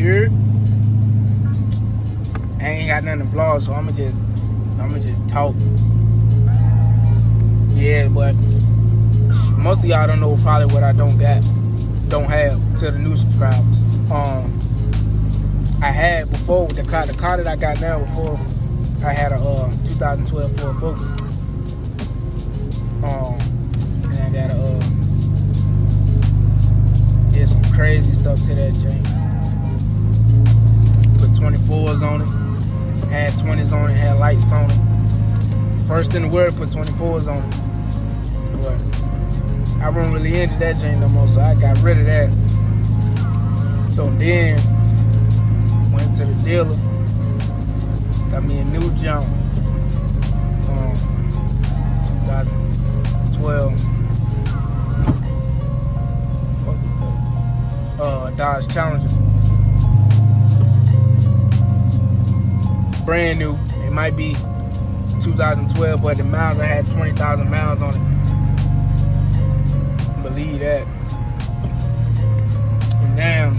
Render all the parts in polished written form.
here. I ain't got nothing to vlog, so I'ma just talk. Yeah, but most of y'all don't know probably what I don't have to the new subscribers. I had before the car that I got now. Before I had a 2012 Ford Focus. And I got did some crazy stuff to that chain. Put 24s on it, had 20s on it, had lights on it. First in the world, put 24s on it. But I wasn't really into that chain no more, so I got rid of that. So then went to the dealer, got me a new jump. 2012 Dodge Challenger, brand new. It might be 2012, but the miles, I had 20,000 miles on it. Believe that. And now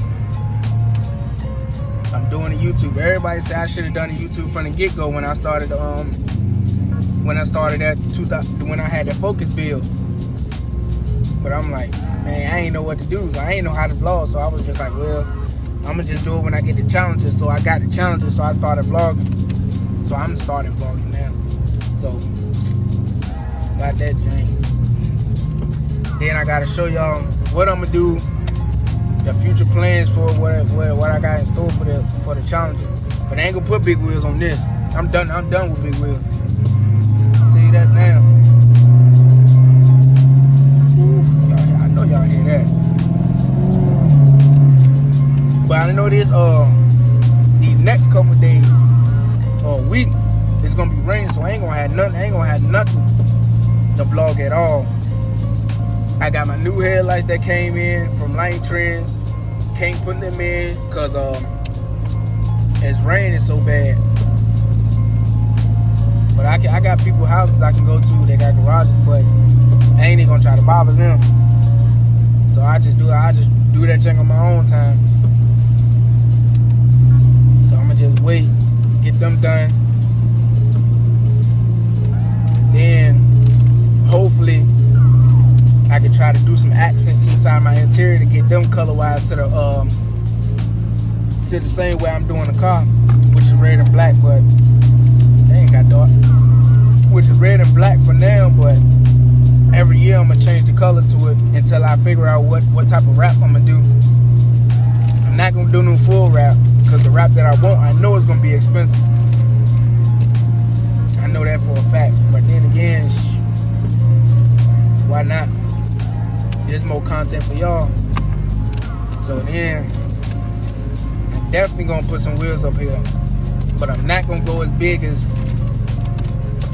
I'm doing a YouTube. Everybody say I should have done a YouTube from the get-go when I started when I had that Focus build. But I'm like, man, I ain't know what to do. So I ain't know how to vlog. So I was just like, well, I'm gonna just do it when I get the challenges. So I got the challenges, so I started vlogging. So I'm starting vlogging now. So got that Jane. Then I gotta show y'all what I'm gonna do, the future plans for what I got in store for the challenger. But I ain't gonna put big wheels on this. I'm done with big wheels. I'll tell you that now. I know y'all hear that. But I know this these next couple days or a week it's gonna be raining, so I ain't gonna have nothing to vlog at all. I got my new headlights that came in from Light Trends. Can't put them in because it's raining so bad. But I got people's houses I can go to. They got garages, but I ain't even gonna try to bother them. So I just do that thing on my own time. So I'ma just wait, get them done. Then hopefully I can try to do some accents inside my interior to get them color wise to the same way I'm doing the car, which is red and black, but they ain't got dark. Which is red and black for now, but every year I'm gonna change the color to it until I figure out what type of wrap I'm gonna do. I'm not gonna do no full wrap because the wrap that I want, I know it's gonna be expensive. I know that for a fact. But then again, why not? There's more content for y'all. So then, I'm definitely gonna put some wheels up here. But I'm not gonna go as big as,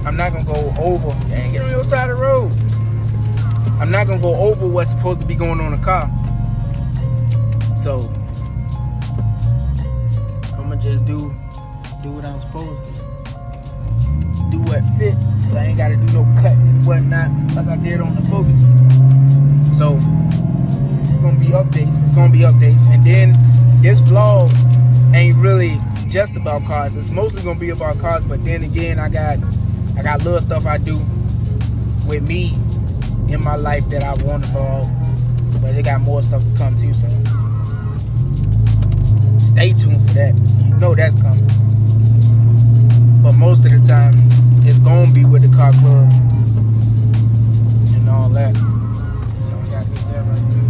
I'm not gonna go over. Dang, get on your side of the road. I'm not gonna go over what's supposed to be going on in the car. So, I'ma just do what I'm supposed to. Do what fit. So I ain't gotta do no cut and whatnot like I did on the Focus. So it's gonna be updates. And then this vlog ain't really just about cars. It's mostly gonna be about cars, but then again I got little stuff I do with me in my life that I want to vlog. But they got more stuff to come too, so stay tuned for that. You know that's coming. But most of the time it's gonna be with the car club and all that. So I gotta get that right too.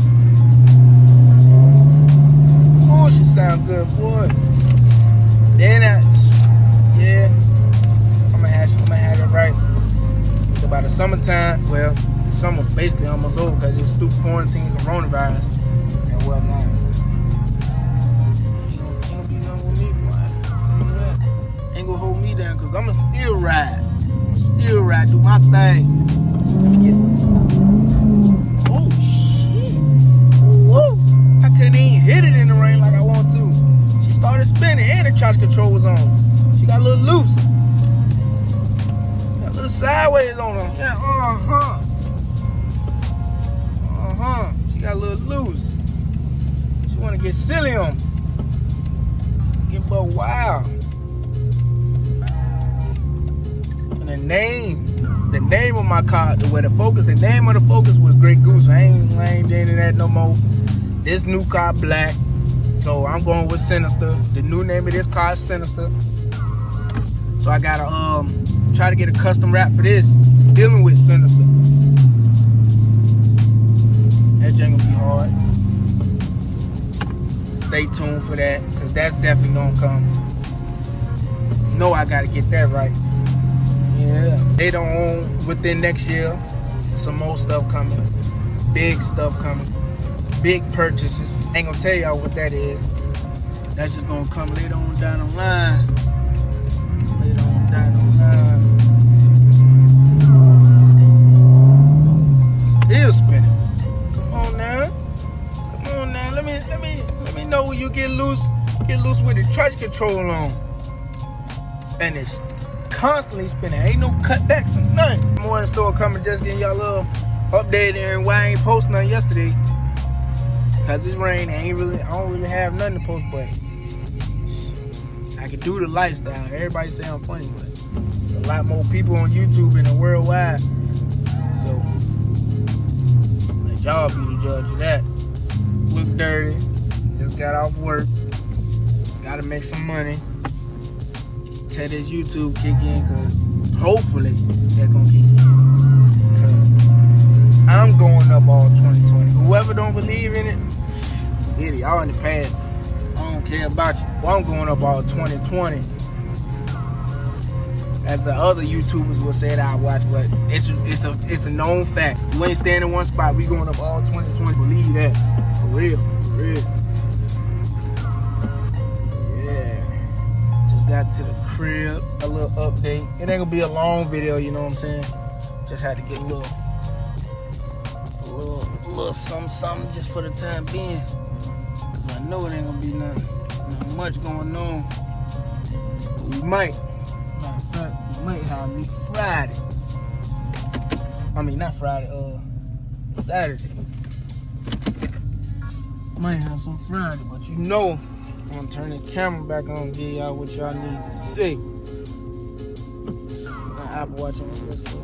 Oh, she sound good, boy. Then yeah, I'm gonna have it right. So by the summertime, well, the summer basically almost over because it's stupid quarantine, coronavirus, and whatnot. Ain't gonna be nothing with me, boy. I'll tell you that. Ain't gonna hold me down because I'ma still ride. Do my thing. Let me get. Oh shit! Whoa! I couldn't even hit it in the rain like I want to. She started spinning and the traction control was on. She got a little loose. Got a little sideways on her. Yeah, She got a little loose. She wanna get silly on me. looking but wow. And the name of my car, the name of the Focus was Grey Goose. I ain't dating that no more. This new car black, so I'm going with Sinister. The new name of this car is Sinister. So I gotta try to get a custom wrap for this, dealing with Sinister. That ain't gonna be hard. Stay tuned for that, cause that's definitely gonna come. No, I gotta get that right. Yeah, they don't own within next year. Some more stuff coming, big stuff coming, big purchases. Ain't gonna tell y'all what that is. That's just gonna come later on down the line. Later on down the line. Still spinning. Come on now. Let me know when you get loose with the traction control on. And it's constantly spinning. Ain't no cutbacks or nothing. More in the store coming, just getting y'all a little update and why I ain't post nothing yesterday. Cause it's rain, I don't really have nothing to post, but I can do the lifestyle. Everybody say I'm funny, but there's a lot more people on YouTube and the worldwide. So let y'all be the judge of that. Look dirty. Just got off work. Gotta make some money. Tell this YouTube kick in, cause hopefully they're gonna kick in. Cause I'm going up all 2020. Whoever don't believe in it, forget it. Y'all in the past. I don't care about you. Well, I'm going up all 2020. As the other YouTubers will say that I watch, but it's a known fact. You ain't staying in one spot. We going up all 2020. Believe that. For real. Yeah. Just got to the crib. A little update. It ain't gonna be a long video, you know what I'm saying? Just had to get a little something just for the time being. Cause I know it ain't gonna be nothing much going on. But we might. Matter of fact, we might have me Friday. I mean, not Friday, Saturday. Might have some Friday, but you know, I'm gonna turn the camera back on and give y'all what y'all need to see. That Apple Watch on, let's see.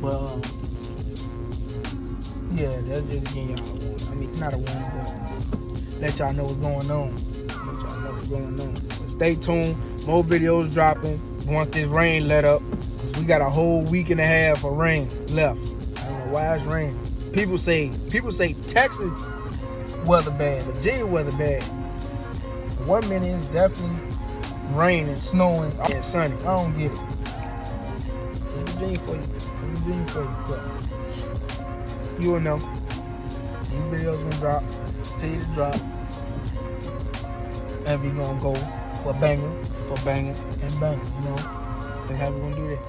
But, yeah, that's just getting y'all a warning. I mean, not a warning, but let y'all know what's going on. But stay tuned. More videos dropping once this rain let up. Cause we got a whole week and a half of rain left. I don't know why it's raining. People say Texas weather bad, Virginia weather bad. 1 minute it's definitely raining, snowing, and sunny. I don't get it. It's Virginia for you. But you will know. These videos gonna drop. Tell you to drop. And we gonna go for banger, and banger, you know. That's how we gonna do that.